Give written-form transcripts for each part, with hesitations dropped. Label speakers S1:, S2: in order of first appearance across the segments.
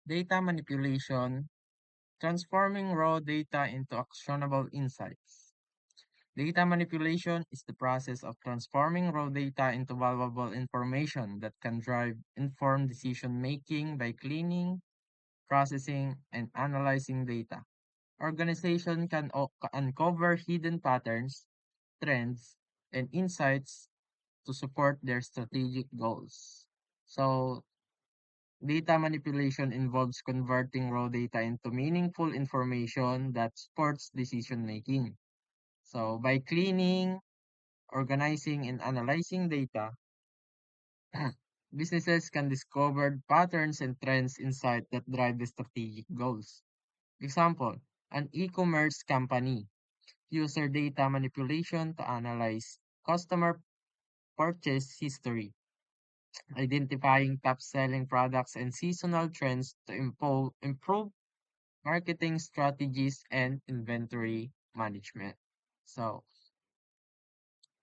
S1: Data manipulation, transforming raw data into actionable insights. Data manipulation is the process of transforming raw data into valuable information that can drive informed decision making by cleaning, processing, and analyzing data. Organization can uncover hidden patterns, trends, and insights to support their strategic goals. So, data manipulation involves converting raw data into meaningful information that supports decision making. So, by cleaning, organizing, and analyzing data, businesses can discover patterns and trends inside that drive the strategic goals. Example, an e-commerce company user data manipulation to analyze customer purchase history, identifying top-selling products and seasonal trends to improve marketing strategies and inventory management. So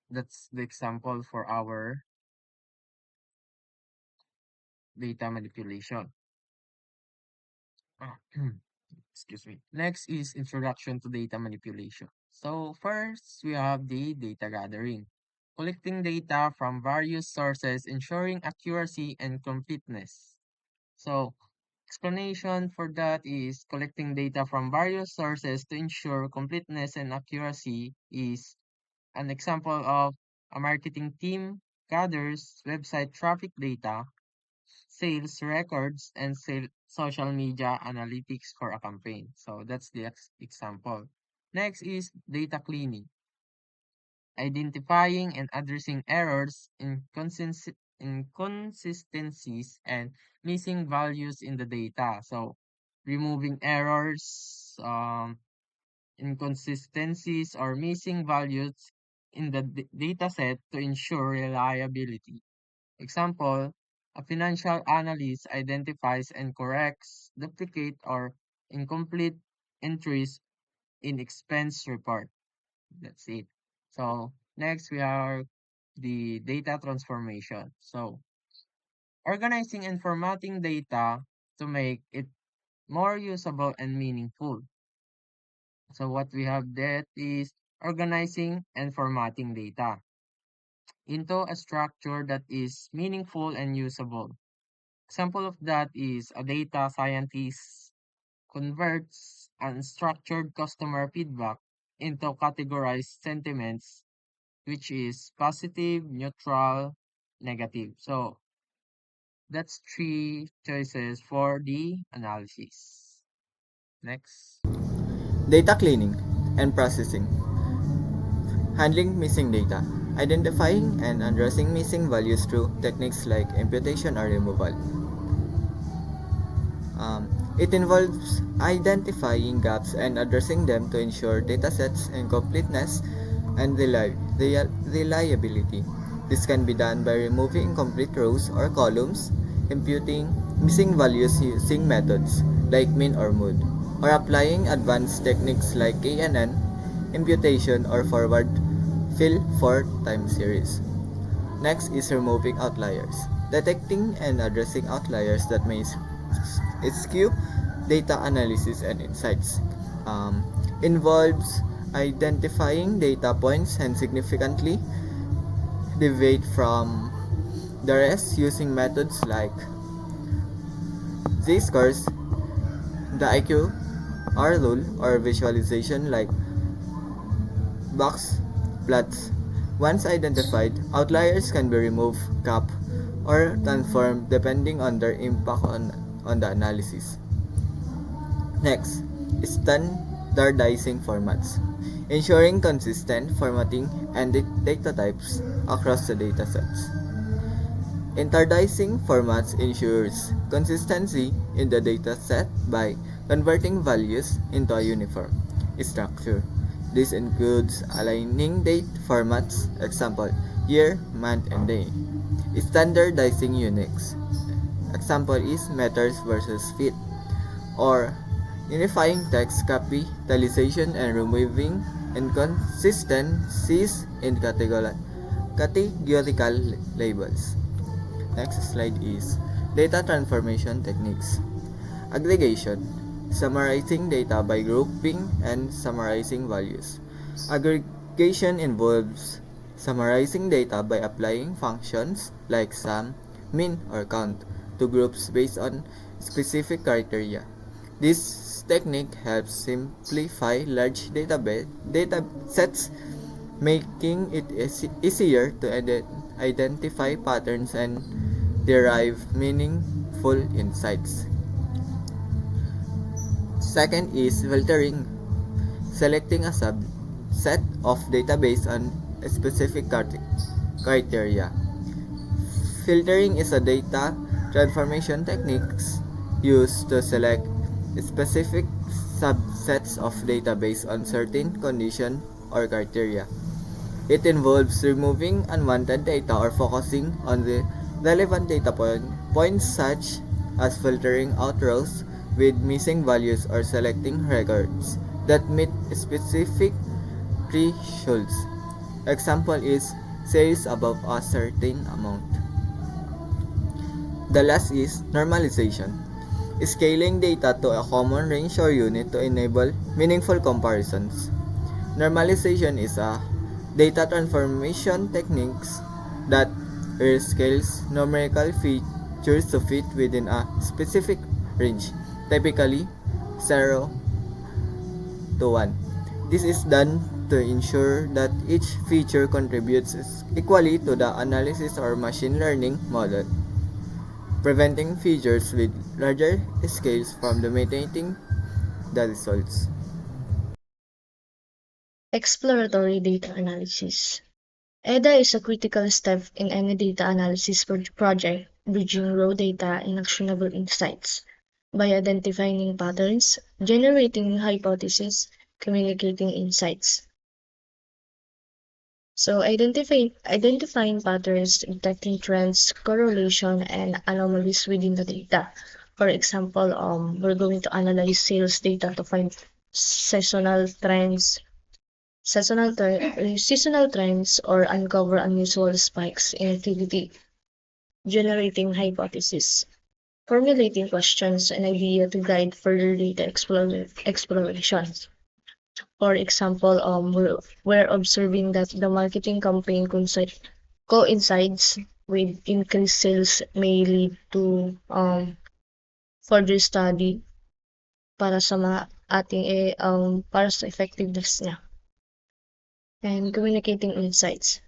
S1: that's the example for our data manipulation. Excuse me. Next is introduction to data manipulation. So first, we have the data gathering. Collecting data from various sources, ensuring accuracy and completeness. So explanation for that is collecting data from various sources to ensure completeness and accuracy is an example of a marketing team gathers website traffic data, sales records, and social media analytics for a campaign. So that's the example. Next is data cleaning, identifying and addressing errors, inconsistencies, and missing values in the data. So removing errors, inconsistencies, or missing values in the data set to ensure reliability. Example, a financial analyst identifies and corrects duplicate or incomplete entries in expense report. That's it. So next we are the data transformation. So organizing and formatting data to make it more usable and meaningful. So what we have that is organizing and formatting data into a structure that is meaningful and usable. Example of that is a data scientist converts unstructured customer feedback into categorized sentiments, which is positive, neutral, negative. So that's three choices for the analysis. Next.
S2: Data cleaning and processing. Handling missing data. Identifying and addressing missing values through techniques like imputation or removal. It involves identifying gaps and addressing them to ensure datasets and completeness and reliability. This can be done by removing incomplete rows or columns, imputing missing values using methods like min or mood, or applying advanced techniques like KNN, imputation, or forward fill for time series. Next is removing outliers. Detecting and addressing outliers that may skew data analysis and insights. Um, Involves identifying data points and significantly deviate from the rest using methods like Z-scores, the IQ, R rule, or visualization like box plots. Once identified, outliers can be removed, capped, or transformed depending on their impact on the analysis. Next, standardizing formats, ensuring consistent formatting and data types across the datasets. Standardizing formats ensures consistency in the dataset by converting values into a uniform structure. This includes aligning date formats, example, year, month, and day. Standardizing Unix, example is meters versus feet, or unifying text capitalization and removing inconsistencies in categorical labels. Next slide is data transformation techniques. Aggregation, summarizing data by grouping and summarizing values. Aggregation involves summarizing data by applying functions like sum, min, or count to groups based on specific criteria. This technique helps simplify large data sets, making it easier to identify patterns and derive meaningful insights. Second is filtering, selecting a subset of data based on a specific criteria. Filtering is a data transformation techniques used to select specific subsets of data based on certain condition or criteria. It involves removing unwanted data or focusing on the relevant points such as filtering out rows with missing values or selecting records that meet specific thresholds. Example is sales above a certain amount. The last is normalization, scaling data to a common range or unit to enable meaningful comparisons. Normalization is a data transformation techniques that rescales numerical features to fit within a specific range, typically 0 to 1. This is done to ensure that each feature contributes equally to the analysis or machine learning model, preventing features with larger scales from dominating the results.
S3: Exploratory data analysis. EDA is a critical step in any data analysis project, bridging raw data and actionable insights. By identifying patterns, generating hypotheses, communicating insights. So identifying patterns, detecting trends, correlation, and anomalies within the data. For example, we're going to analyze sales data to find seasonal trends, seasonal trends, or uncover unusual spikes in activity. Generating hypotheses, formulating questions and ideas to guide further data explorations. For example, we're observing that the marketing campaign coincides with increased sales may lead to further study para sa para sa effectiveness niya. And communicating insights,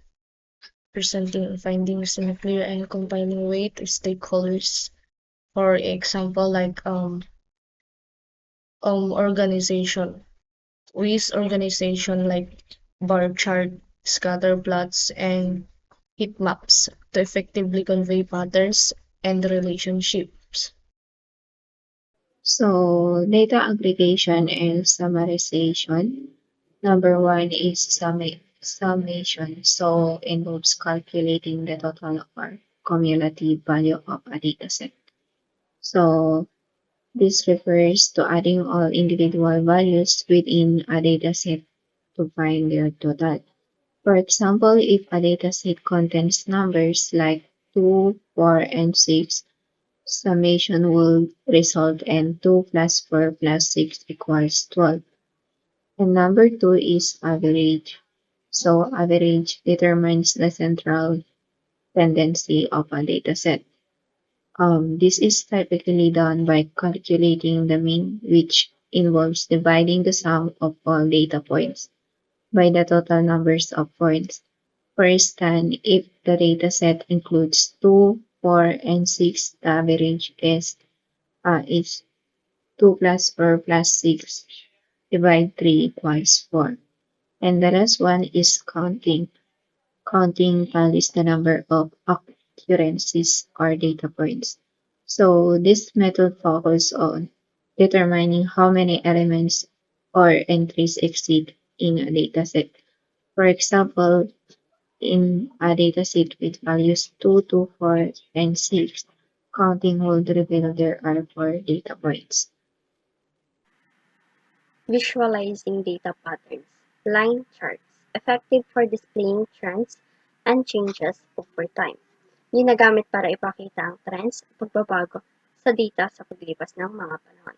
S3: presenting findings in a clear and compelling way to stakeholders. For example, like organization. We use organization like bar chart, scatter plots, and heat maps to effectively convey patterns and relationships.
S4: So data aggregation and summarization. Number one is summation. So involves calculating the total or cumulative value of a dataset. So this refers to adding all individual values within a dataset to find their total. For example, if a dataset contains numbers like 2, 4, and 6, summation will result in 2 plus 4 plus 6 equals 12. And number 2 is average. So average determines the central tendency of a dataset. This is typically done by calculating the mean, which involves dividing the sum of all data points by the total numbers of points. For instance, if the dataset includes 2, 4, and 6, the average is 2 plus 4 plus 6 divide 3 equals 4. And the last one is counting. Counting tallies the number of occurrences or data points. So this method focuses on determining how many elements or entries exist in a dataset. For example, in a dataset with values 2, 2, 4, and 6, counting will reveal there are 4 data points.
S5: Visualizing data patterns, line charts, effective for displaying trends and changes over time. Ginagamit para ipakita ang trends, pagbabago sa data sa paglipas ng mga panahon.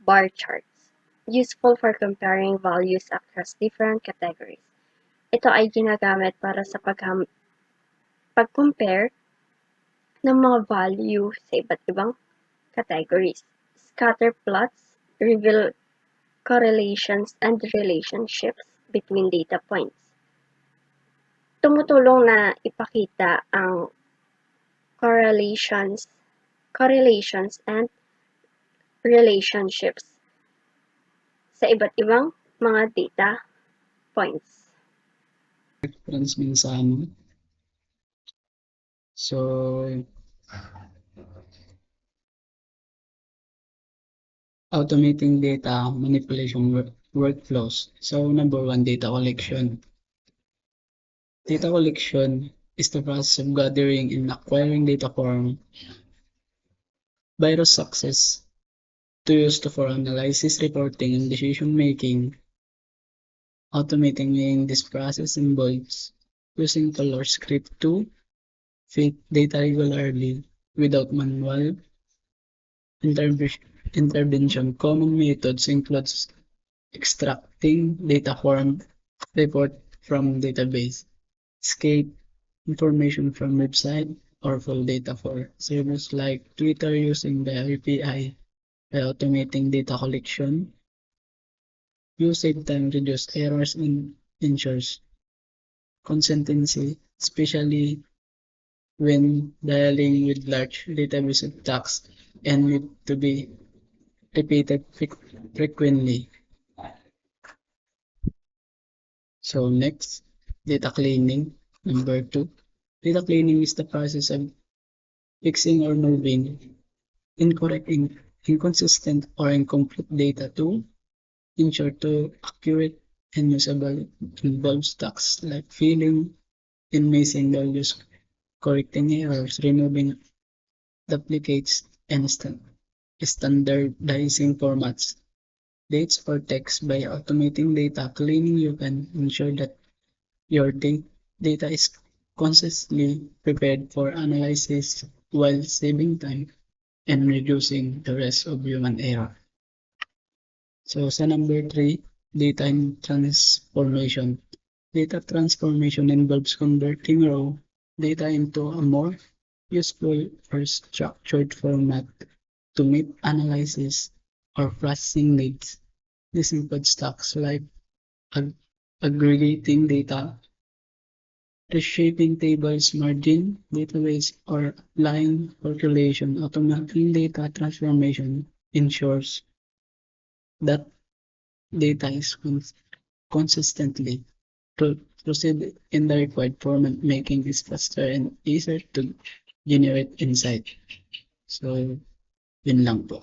S5: Bar charts. Useful for comparing values across different categories. Ito ay ginagamit para sa pag-compare ng mga value sa iba't ibang categories. Scatter plots reveal correlations and relationships between data points. Tumutulong na ipakita ang correlations and relationships sa iba't ibang mga data points.
S6: Reference minsan. So, automating data manipulation workflows. So, number one, data collection. Data collection is the process of gathering and acquiring data from various sources to use for analysis, reporting, and decision making. Automating this process involves using tool or script to feed data regularly without manual intervention. Common methods include extracting data from report from database, escape information from website, or full data for services like Twitter using the API by automating data collection. You save time, reduce errors, and ensures consistency, especially when dealing with large database of tasks and need to be repeated frequently. So next, data cleaning. Number two, data cleaning is the process of fixing or moving incorrect, inconsistent, or incomplete data to ensure to accurate and usable. Involves tasks like filling in missing values, correcting errors, removing duplicates, and standardizing formats, dates, or text. By automating data cleaning, you can ensure that your data is consistently prepared for analysis while saving time and reducing the risk of human error. So sa number 3, data transformation. Data transformation involves converting raw data into a more useful or structured format to meet analysis or processing needs. This includes tasks like aggregating data, reshaping tables, margin, database, or line calculation. Automating data transformation ensures that data is consistently proceed in the required format, making this faster and easier to generate insight. So, yun lang po.